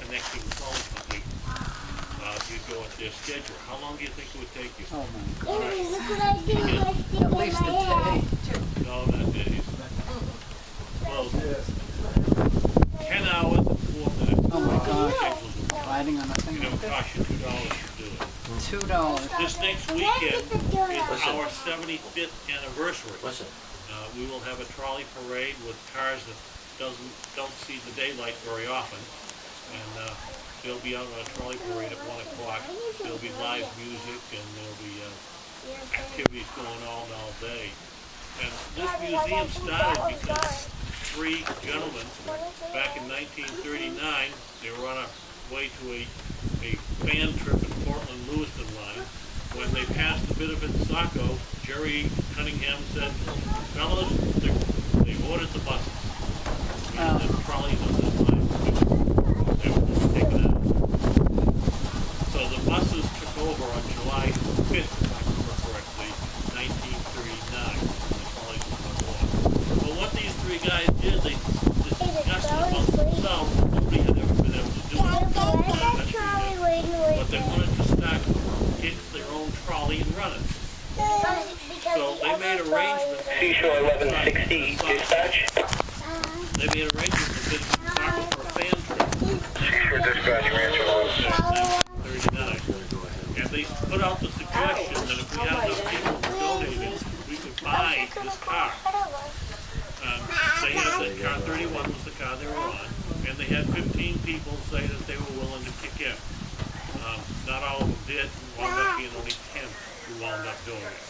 connecting phone company, you go at their schedule. How long do you think it would take you? Oh my God. Look what I did when I stick At my least a head. day. No, not days. Well, 10 hours and 4 minutes. Oh my gosh. Scheduled. Riding on a thing And it like would this. cost you $2 to do it. $2. This next weekend is our 75th anniversary. Listen. We will have a trolley parade with cars that don't see the daylight very often, and they'll be out on a trolley parade at 1 o'clock. There'll be live music, and there'll be activities going on all day. And this museum started because 3 gentlemen back in 1939, they were on a way to a fan trip in Portland-Lewiston line. When they passed the bit of Saco, Jerry Cunningham said, "Fellas, they've ordered the buses." And the trolleys on this line, they were taken out. So the buses took over on July 5th, if I remember correctly, 1939. The trolleys were on board. But what these 3 guys did, they discussed it amongst themselves. Nobody had ever been able to do it. But they wanted to start getting their own trolley and run it. So they made arrangements. Seashore 1160, dispatch. They made arrangements with Bishop Saco for a fan trip. Seashore dispatch, Rancho Los. 39. And they put out the suggestion that if we had enough people who donated, we could buy this car. They had the car 31 was the car they were on, and they had 15 people say that they were willing to kick in. Not all of them did. Wound up being only 10 who wound up doing it.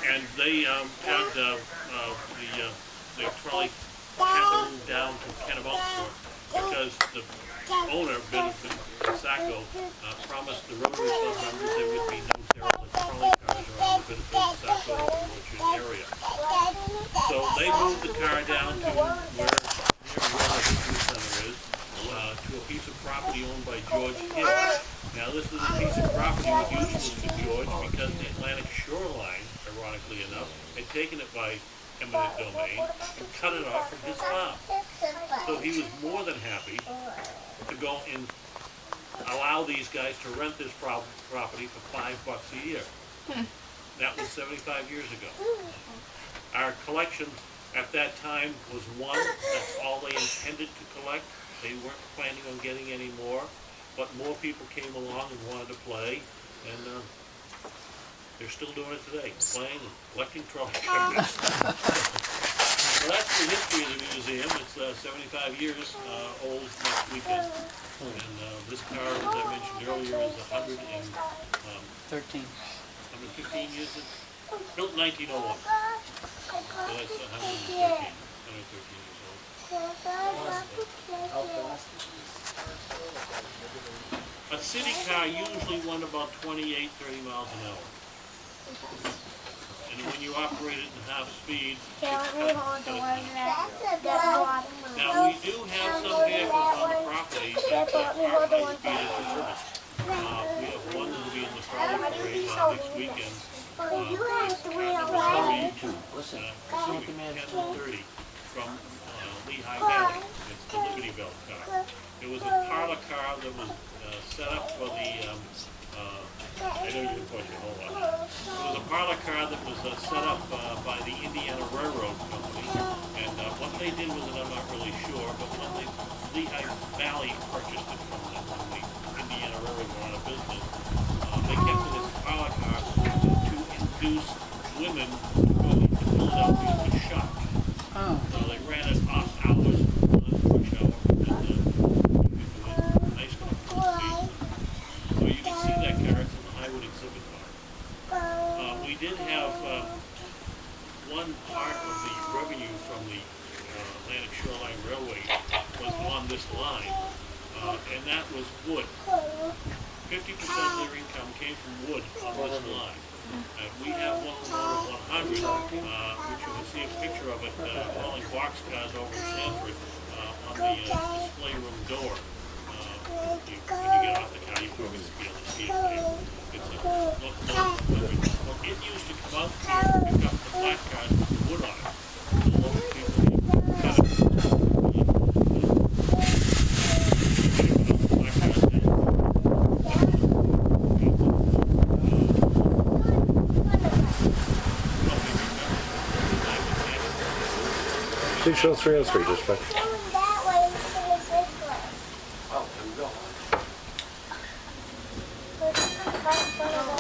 And they had the trolley cabin down to Kennebunkport because the owner, Bishop Saco, promised the Rotary Club members there would be no derelict trolley cars around the Bishop Saco Orchard area. So they moved the car down to where the History Center is, to a piece of property owned by George Hill. Now this is a piece of property that usually to George because the Atlantic Shoreline, ironically enough, had taken it by eminent domain and cut it off from his farm. So he was more than happy to go and allow these guys to rent this property for $5 a year. That was 75 years ago. Our collection at that time was 1. That's all they intended to collect. They weren't planning on getting any more, but more people came along and wanted to play, and they're still doing it today, playing and collecting trolley cars. So that's the history of the museum. It's 75 years old next weekend, and this car, as I mentioned earlier, is 115 years, built in 1901. So that's 113 years old. A city car usually went about 28, 30 miles an hour. And when you operate it in half speed, it's now we do have some vehicles on the property that are high speed as service. We have one that will be in the trolley parade next weekend. It's car number 30 from Lehigh Valley. It's the Liberty Bell car. It was a parlor car that was set up for the, I know you can push it, hold on. It was a parlor car that was set up by the Indiana Railroad Company. And what they did with it, I'm not really sure, but when the Lehigh Valley purchased it from them, when the Indiana Railroad went out of business, they kept it as a parlor car to induce women to go into Philadelphia to shop. So they ran it off hours on rush hour, and it was nice enough for the season. So you can see that car, it's in the Highwood exhibit bar. We did have one part of the revenue from the Atlantic Shoreline Railway was on this line, and that was wood. 50% of their income came from wood on this line. We have one load of 100, which you can see a picture of it hauling boxcars over in Sanford on the display room door. When you get off the car, you probably be able to see it there. It's a locomotive. It used to come out here and pick up the flat cars with the wood on it. The local people cut it. Please show 303, dispatch. Going that way instead of this way. Oh, there we go. So this is right in front of